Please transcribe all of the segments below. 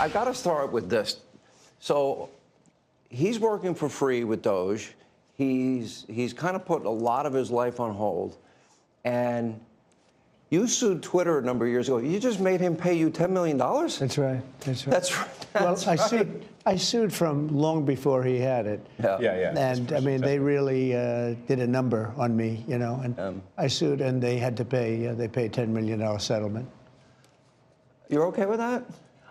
I got to start with this. So he's working for free with Doge. He's kind of put a lot of his life on hold. And you sued Twitter a number of years ago. You just made him pay you $10 million? That's right. That's right. That's right. Well, I sued from long before he had it. Yeah. And I mean, they really did a number on me, you know. And I sued, and they had to pay. They paid $10 million settlement. You're okay with that?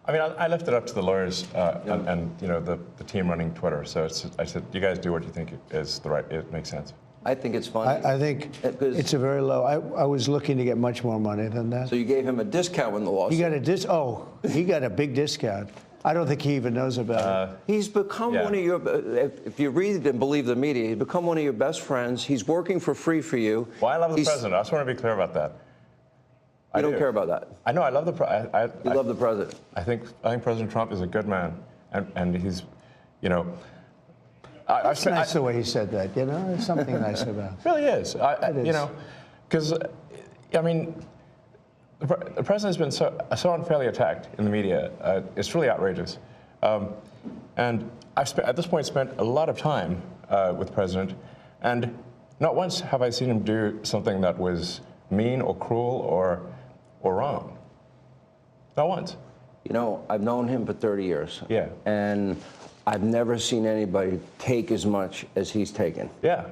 I mean, I left it up to the lawyers and you know the team running Twitter. So I said, you guys do what you think is the right. It makes sense. I think it's fun. I think it's a very low. I was looking to get much more money than that. So you gave him a discount in the lawsuit. He got a he got a big discount. I don't think he even knows about it. He's become one of your, if you read and believe the media, he's become one of your best friends. He's working for free for you. Well, I love the president. I just want to be clear about that. You don't care about that? I know. I love the president. You love the president? I think President Trump is a good man, and he's, you know. It's nice the way he said that. You know, there's something nice about it. It really is. You know, because I mean, the president's been so unfairly attacked in the media. It's really outrageous, and I've at this point spent a lot of time with the president, and not once have I seen him do something that was mean or cruel or wrong. Not once. You know, I've known him for 30 years. Yeah. And I've never seen anybody take as much as he's taken. Yeah.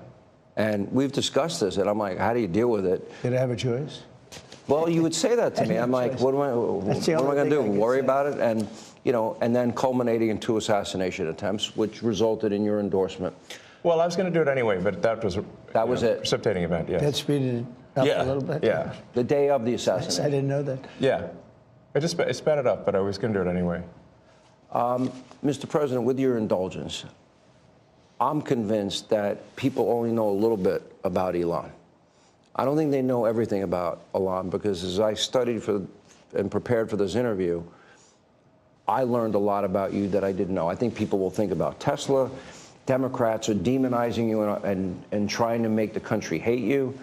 And we've discussed this, and I'm like, how do you deal with it? Did I have a choice? Well, you would say that to me. I'm like, what am I going to do? Worry about it? And, you know, and then culminating in 2 assassination attempts, which resulted in your endorsement. Well, I was going to do it anyway, but that was it. Precipitating event. Yeah. That speeded it up a little bit. Yeah. The day of the assassination. I didn't know that. Yeah. It sped it up, but I was going to do it anyway. Mr. President, with your indulgence, I'm convinced that people only know a little bit about Elon. I don't think they know everything about Elon, because as I studied and prepared for this interview, I learned a lot about you that I didn't know. I think people will think about Tesla. Democrats are demonizing you and trying to make the country hate you.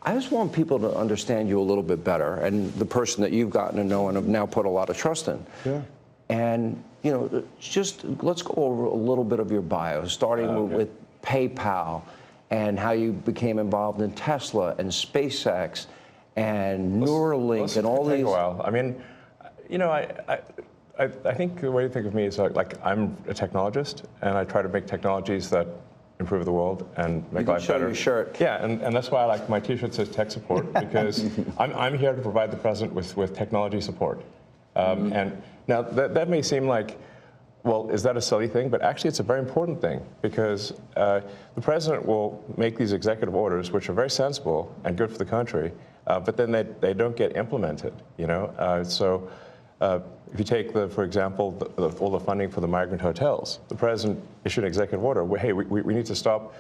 I just want people to understand you a little bit better, and the person that you've gotten to know and have now put a lot of trust in. Yeah. And, you know, just let's go over a little bit of your bio, starting with PayPal and how you became involved in Tesla and SpaceX and Neuralink and all these. Take a while. I mean, you know, I think the way you think of me is like I'm a technologist, and I try to make technologies that improve the world and make life better. Your shirt. Yeah, and that's why I like my T-shirt says tech support, because I'm here to provide the president with technology support. And now that may seem like, well, is that a silly thing? But actually, it's a very important thing, because the president will make these executive orders, which are very sensible and good for the country, but then they don't get implemented. You know, so. If you take, for example, all the funding for the migrant hotels, the president issued an executive order. Hey, we need to stop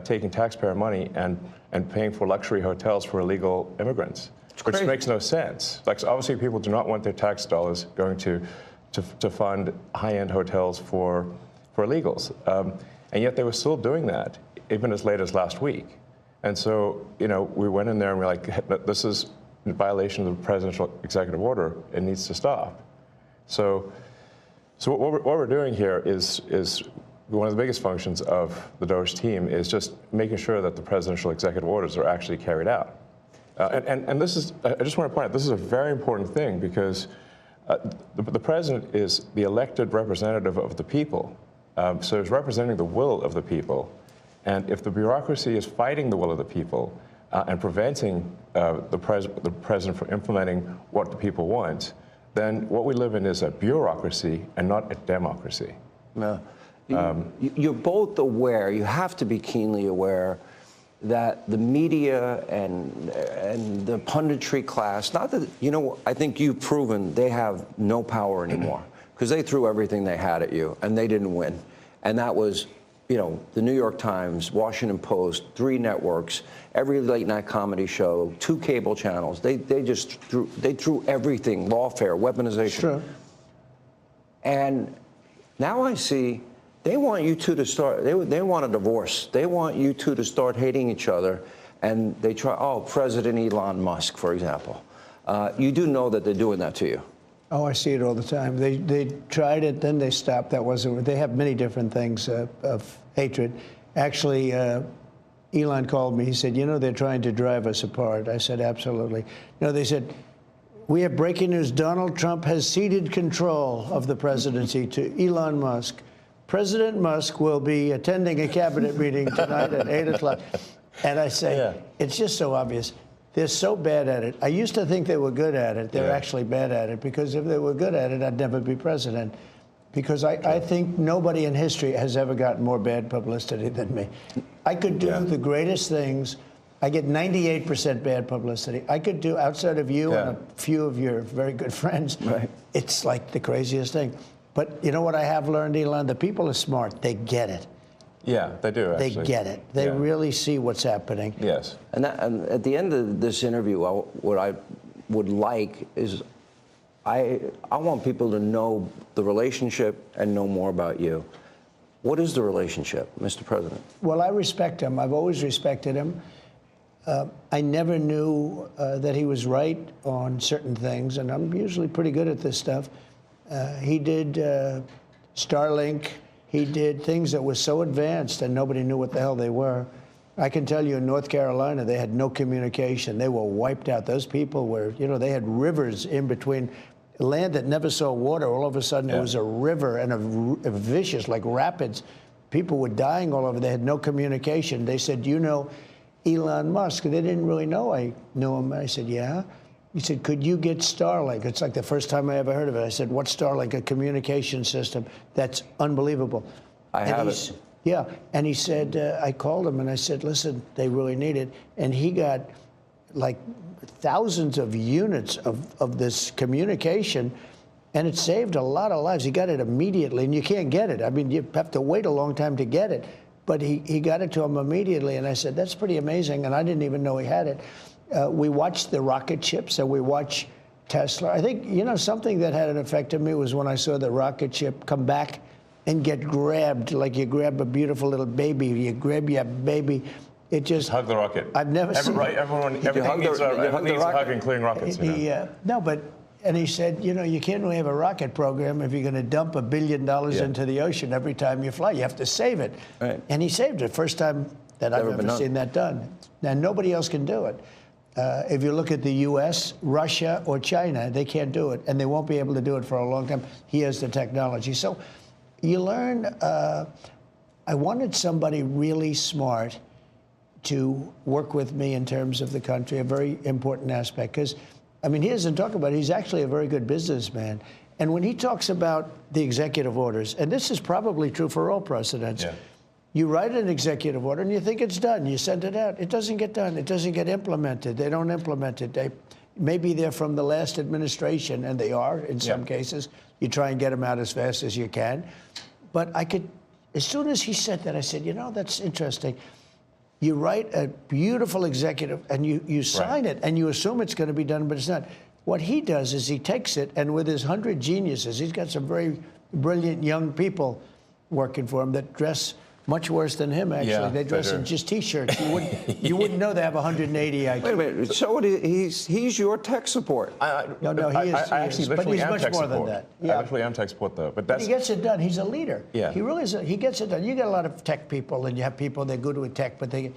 taking taxpayer money and paying for luxury hotels for illegal immigrants, which makes no sense. Like, so obviously, people do not want their tax dollars going to fund high-end hotels for illegals, and yet they were still doing that, even as late as last week. And so, you know, we went in there and we're like, this is in violation of the presidential executive order. It needs to stop. So what we're doing here is one of the biggest functions of the Doge team is just making sure that the presidential executive orders are actually carried out. And this is, I just want to point out, this is a very important thing, because the president is the elected representative of the people. So he's representing the will of the people. And if the bureaucracy is fighting the will of the people, and preventing the president from implementing what the people want, then what we live in is a bureaucracy and not a democracy. No. You're both aware, you have to be keenly aware, that the media and the punditry class, not that, you know, I think you've proven they have no power anymore, because they threw everything they had at you and they didn't win. And that was, you know, the New York Times, Washington Post, 3 networks, every late night comedy show, 2 cable channels. They just threw everything, lawfare, weaponization. Sure. And now I see they want you two to start, they want a divorce. They want you two to start hating each other. And they try, President Elon Musk, for example. You do know that they're doing that to you. Oh, I see it all the time. They tried it, then they stopped. That wasn't. They have many different things of hatred. Actually, Elon called me. He said, "You know, they're trying to drive us apart." I said, "Absolutely." You know, they said, "We have breaking news. Donald Trump has ceded control of the presidency to Elon Musk. President Musk will be attending a cabinet meeting tonight at 8 o'clock." And I say, It's just so obvious. They're so bad at it. I used to think they were good at it. They're actually bad at it, because if they were good at it, I'd never be president. Because I think nobody in history has ever gotten more bad publicity than me. I could do the greatest things. I get 98% bad publicity. I could do, outside of you and a few of your very good friends, it's like the craziest thing. But you know what I have learned, Elon? The people are smart. They get it. Yeah, they do, actually. They get it. They really see what's happening. Yes. And at the end of this interview, what I would like is I want people to know the relationship and know more about you. What is the relationship, Mr. President? Well, I respect him. I've always respected him. I never knew that he was right on certain things, and I'm usually pretty good at this stuff. He did Starlink. He did things that were so advanced and nobody knew what the hell they were. I can tell you in North Carolina, they had no communication. They were wiped out. Those people were, you know, they had rivers in between. Land that never saw water, all of a sudden it was a river and a vicious, like rapids. People were dying all over. They had no communication. They said, "You know Elon Musk?" They didn't really know I knew him. I said, "Yeah." He said, "Could you get Starlink?" It's like the first time I ever heard of it. I said, "What's Starlink?" "A communication system that's unbelievable." I have it. Yeah, and he said, I called him and I said, "Listen, they really need it." And he got like thousands of units of this communication, and it saved a lot of lives. He got it immediately, and you can't get it. I mean, you have to wait a long time to get it. But he got it to him immediately, and I said, "That's pretty amazing," and I didn't even know he had it. We watched the rocket ships, and we watch Tesla. I think, you know, something that had an effect on me was when I saw the rocket ship come back and get grabbed, like you grab a beautiful little baby. You grab your baby. It just hug the rocket. I've never seen. Right, everyone needs a hug, including rockets. No, but and he said, you know, you can't really have a rocket program if you're going to dump $1 billion into the ocean every time you fly. You have to save it. Right. And he saved it. First time that I've ever seen that done. And nobody else can do it. If you look at the U.S., Russia, or China, they can't do it, and they won't be able to do it for a long time. He has the technology. So you learn. I wanted somebody really smart to work with me in terms of the country, a very important aspect. Because, I mean, he doesn't talk about it. He's actually a very good businessman. And when he talks about the executive orders, and this is probably true for all presidents, you write an executive order and you think it's done. You send it out. It doesn't get done. It doesn't get implemented. They don't implement it. Maybe they're from the last administration, and they are in some cases. You try and get them out as fast as you can. But as soon as he said that, I said, you know, that's interesting. You write a beautiful executive, and you sign it, and you assume it's going to be done, but it's not. What he does is he takes it, and with his 100 geniuses, he's got some very brilliant young people working for him that dress much worse than him, actually. Yeah, they dress in just T-shirts. You wouldn't know they have 180 IQ. Wait a minute. So he's your tech support. No, he is. I actually but literally he's am much tech more support. than that. I literally am tech support, though. But he gets it done. He's a leader. Yeah. He really is. He gets it done. You get a lot of tech people, and you have people that are good with tech, but he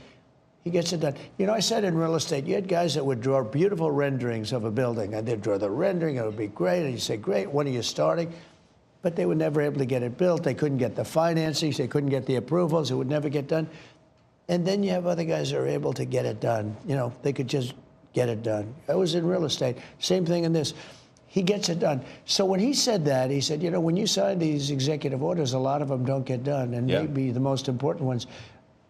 gets it done. You know, I said in real estate, you had guys that would draw beautiful renderings of a building, and they'd draw the rendering, and it would be great, and you say, great, when are you starting? But they were never able to get it built. They couldn't get the financing. They couldn't get the approvals. It would never get done. And then you have other guys that are able to get it done. You know, they could just get it done. I was in real estate. Same thing in this. He gets it done. So when he said that, he said, you know, when you sign these executive orders, a lot of them don't get done, and maybe the most important ones.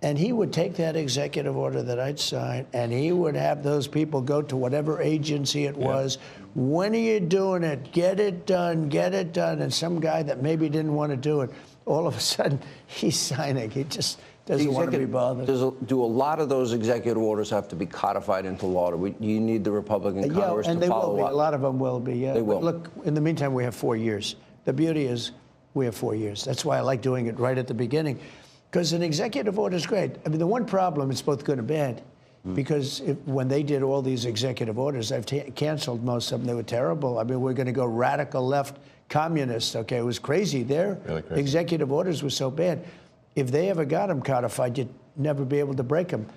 And he would take that executive order that I'd sign, and he would have those people go to whatever agency it was. When are you doing it? Get it done, get it done. And some guy that maybe didn't want to do it, all of a sudden, he's signing. He just doesn't want to be bothered. Do a lot of those executive orders have to be codified into law? You need the Republican Congress to follow up? And they will be. A lot of them will be, They will. But look, in the meantime, we have 4 years. The beauty is we have 4 years. That's why I like doing it right at the beginning. Because an executive order is great. I mean, the one problem, it's both good and bad. Because when they did all these executive orders, I've canceled most of them. They were terrible. I mean, we're going to go radical left communist. Okay, it was crazy. Their Really crazy. executive orders were so bad. If they ever got them codified, you'd never be able to break them.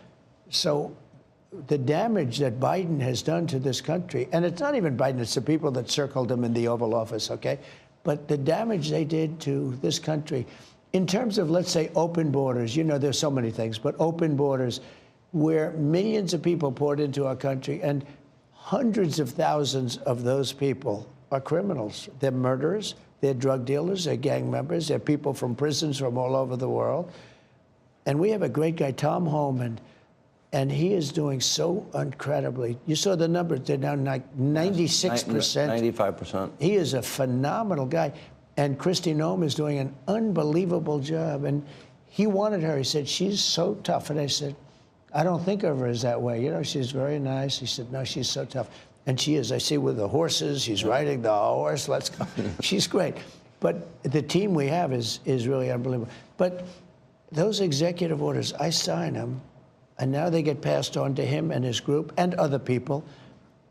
So the damage that Biden has done to this country, and it's not even Biden, it's the people that circled him in the Oval Office, okay? But the damage they did to this country, in terms of, let's say, open borders, you know, there's so many things, but open borders where millions of people poured into our country, and hundreds of thousands of those people are criminals. They're murderers, they're drug dealers, they're gang members, they're people from prisons from all over the world. And we have a great guy, Tom Homan, and he is doing so incredibly. You saw the numbers, they're down like 96%. 95%. He is a phenomenal guy. And Kristi Noem is doing an unbelievable job. And he wanted her. He said, she's so tough. And I said, I don't think of her as that way. You know, she's very nice. He said, no, she's so tough. And she is. I see with the horses, she's riding the horse. Let's go. She's great. But the team we have is really unbelievable. But those executive orders, I sign them, and now they get passed on to him and his group and other people,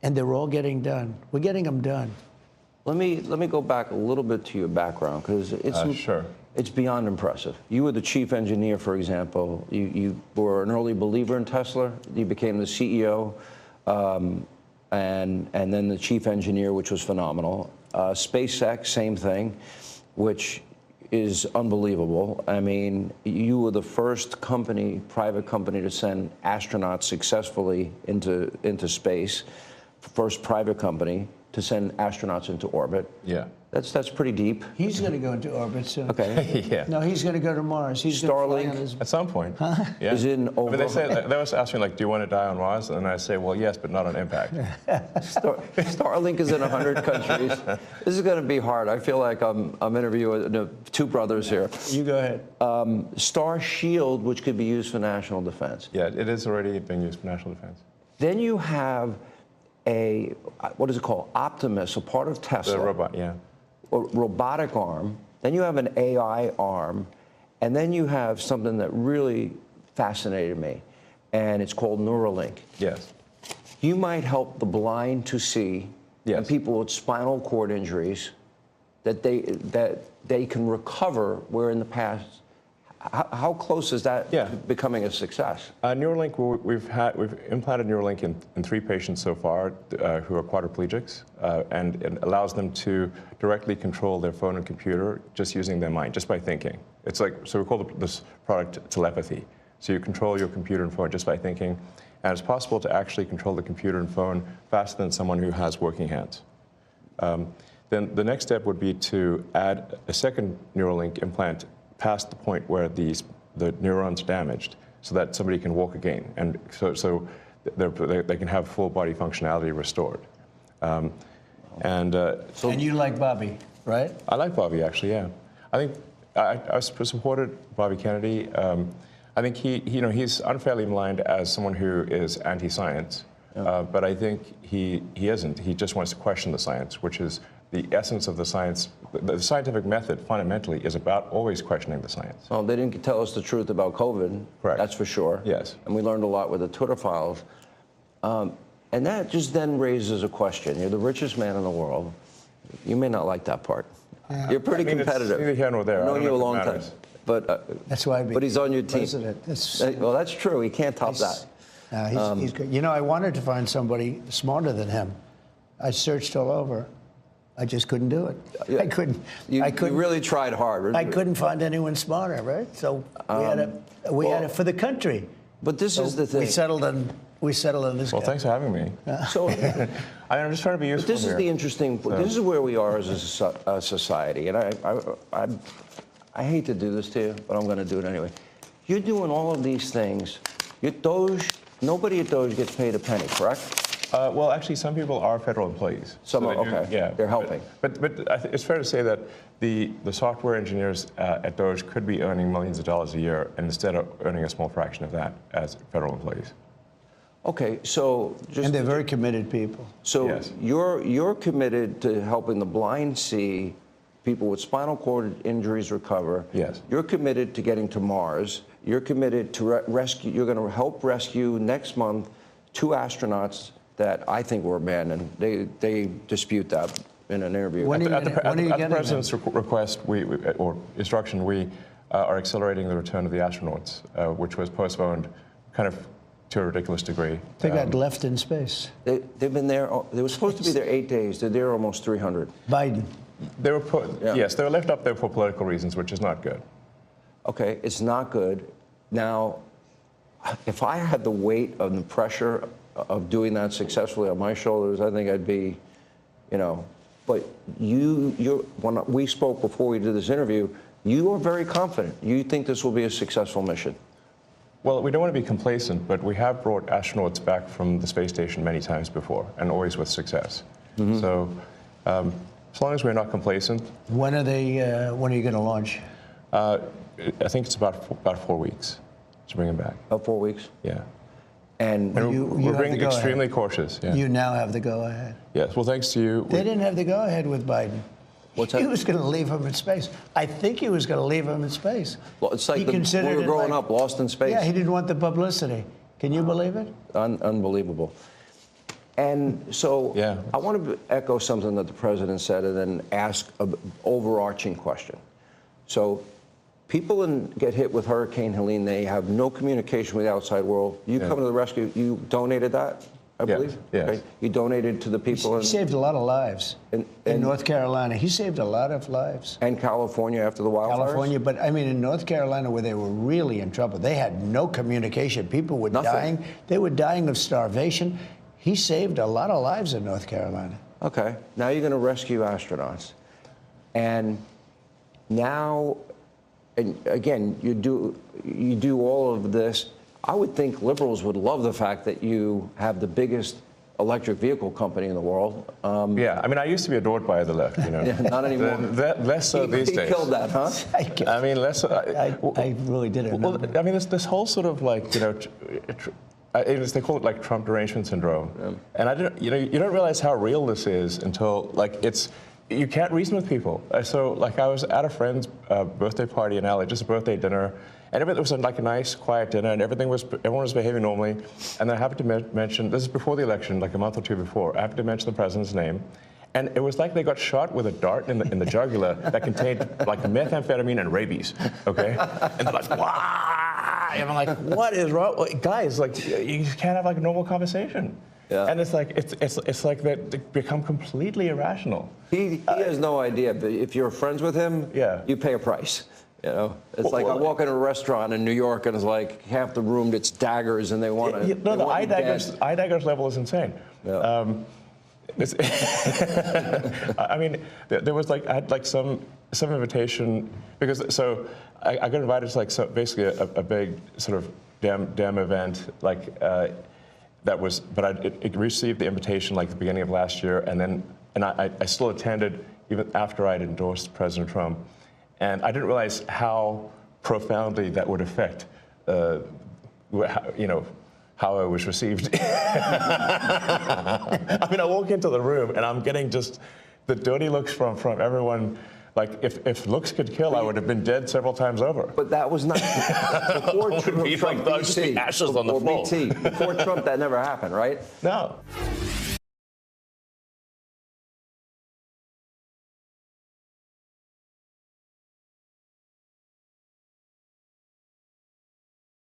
and they're all getting done. We're getting them done. Let me go back a little bit to your background, because it's beyond impressive. You were the chief engineer, for example. You were an early believer in Tesla. You became the CEO, and then the chief engineer, which was phenomenal. SpaceX, same thing, which is unbelievable. I mean, you were the first company, private company, to send astronauts successfully into space. First private company to send astronauts into orbit. Yeah. That's pretty deep. He's going to go into orbit soon. Okay. Yeah. No, he's going to go to Mars. He's Starlink. At some point. Huh? Yeah. Is in over. I mean, they always ask me, like, do you want to die on Mars? And I say, well, yes, but not on impact. Starlink is in 100 countries. This is going to be hard. I feel like I'm interviewing two brothers here. You go ahead. Star Shield, which could be used for national defense. Yeah, it is already being used for national defense. Then you have a, what is it called? Optimus, a part of Tesla. The robot, yeah. A robotic arm. Then you have an AI arm. And then you have something that really fascinated me, and it's called Neuralink. Yes. You might help the blind to see, yes, and people with spinal cord injuries, that they can recover, where in the past, how close is that to becoming a success? Neuralink, we've implanted Neuralink in 3 patients so far who are quadriplegics, and it allows them to directly control their phone and computer just using their mind, just by thinking. It's like, so we call this product telepathy. So you control your computer and phone just by thinking, and it's possible to actually control the computer and phone faster than someone who has working hands. Then the next step would be to add a second Neuralink implant past the point where the neurons are damaged, so that somebody can walk again, and so they can have full body functionality restored. And you like Bobby, right? I like Bobby, actually. Yeah, I think I supported Bobby Kennedy. I think he's unfairly maligned as someone who is anti-science, but I think he isn't. He just wants to question the science, which is the essence of the science. The scientific method fundamentally is about always questioning the science. Well, they didn't tell us the truth about COVID. Correct. That's for sure. Yes. And we learned a lot with the Twitter files. And that just then raises a question. You're the richest man in the world. You may not like that part. Yeah. You're pretty competitive. It's neither here nor there. I've known you a long time. But that's why. But he's on your team. Well, that's true. He can't top that. He's good. You know, I wanted to find somebody smarter than him. I searched all over. I just couldn't do it. Yeah. I couldn't. You really tried hard. I couldn't find anyone smarter, right? So we had it for the country. But this is the thing. We settled on this. Well, than's for having me. So I'm just trying to be useful. But this is the interesting. So. This is where we are as a society, and I hate to do this to you, but I'm going to do it anyway. You're doing all of these things. Nobody at Doge gets paid a penny, correct? Well, actually, some people are federal employees. Some are, okay. Yeah, they're helping. But it's fair to say that the software engineers at Doge could be earning millions of dollars a year, and instead of earning a small fraction of that as federal employees. Okay, so and they're very committed people. So yes. You're committed to helping the blind see, people with spinal cord injuries recover. Yes. You're committed to getting to Mars. you're committed to rescue. You're going to help rescue next month 2 astronauts that I think were abandoned. They dispute that in an interview. At the president's request, or instruction, we are accelerating the return of the astronauts, which was postponed kind of to a ridiculous degree. They got left in space. They've been there. They were supposed to be there 8 days. They're there almost 300. Biden. They were yes, they were left up there for political reasons, which is not good. Okay, it's not good. Now, if I had the weight of the pressure of doing that successfully on my shoulders, I think I'd be, But when we spoke before we did this interview, you are very confident. You think this will be a successful mission. Well, we don't want to be complacent, but we have brought astronauts back from the space station many times before, and always with success. Mm-hmm. So, as long as we're not complacent. When are you going to launch? I think it's about 4 weeks to bring them back. About 4 weeks? Yeah. And we're being extremely cautious. Yeah. You now have the go-ahead. Yes. Well, thanks to you. They didn't have the go-ahead with Biden. What's that? He was going to leave him in space. I think he was going to leave him in space. Well, it's like when we were growing up, lost in space. Yeah, he didn't want the publicity. Can you believe it? Unbelievable. And so I want to echo something that the president said and then ask an overarching question. So people get hit with Hurricane Helene. They have no communication with the outside world. You come to the rescue. You donated that, I believe? Yes. Okay. You donated to the people. He saved a lot of lives in North Carolina. He saved a lot of lives. And California after the wildfires? California, but I mean in North Carolina where they were really in trouble, they had no communication. People were dying. They were dying of starvation. He saved a lot of lives in North Carolina. Okay. Now you're going to rescue astronauts. And now, and again, you do all of this. I would think liberals would love the fact that you have the biggest electric vehicle company in the world. Yeah, I mean, I used to be adored by the left, Yeah, not anymore. Less so these days. He killed that, huh? I mean, less so. I really didn't. Well, I mean, this whole sort of like, they call it like Trump derangement syndrome. Yeah. And I didn't, you don't realize how real this is until you can't reason with people. So like I was at a friend's birthday party in LA, just a birthday dinner, and it was like a nice, quiet dinner, and everyone was behaving normally. And then I happened to mention, this is before the election, like a month or two before, I happened to mention the president's name. And it was like they got shot with a dart in the jugular that contained like methamphetamine and rabies, okay? And they're like, wow! And I'm like, what is wrong? Like, guys, like, you can't have like a normal conversation. Yeah. And it's like they become completely irrational. He has no idea, but if you're friends with him, you pay a price. It's like I walk into a restaurant in New York and it's like half the room it's daggers and they want to. No, the eye daggers level is insane. Yeah. I mean, there was like I had like some invitation because I got invited to like basically a big sort of dem event like that was, but I received the invitation like the beginning of last year, and I still attended even after I'd endorsed President Trump, and I didn't realize how profoundly that would affect how I was received. I mean, I walk into the room and I'm getting just the dirty looks from everyone. Like, if looks could kill, I would have been dead several times over. But that was not before Trump. Like, ashes on the floor. Before Trump, that never happened, right? No.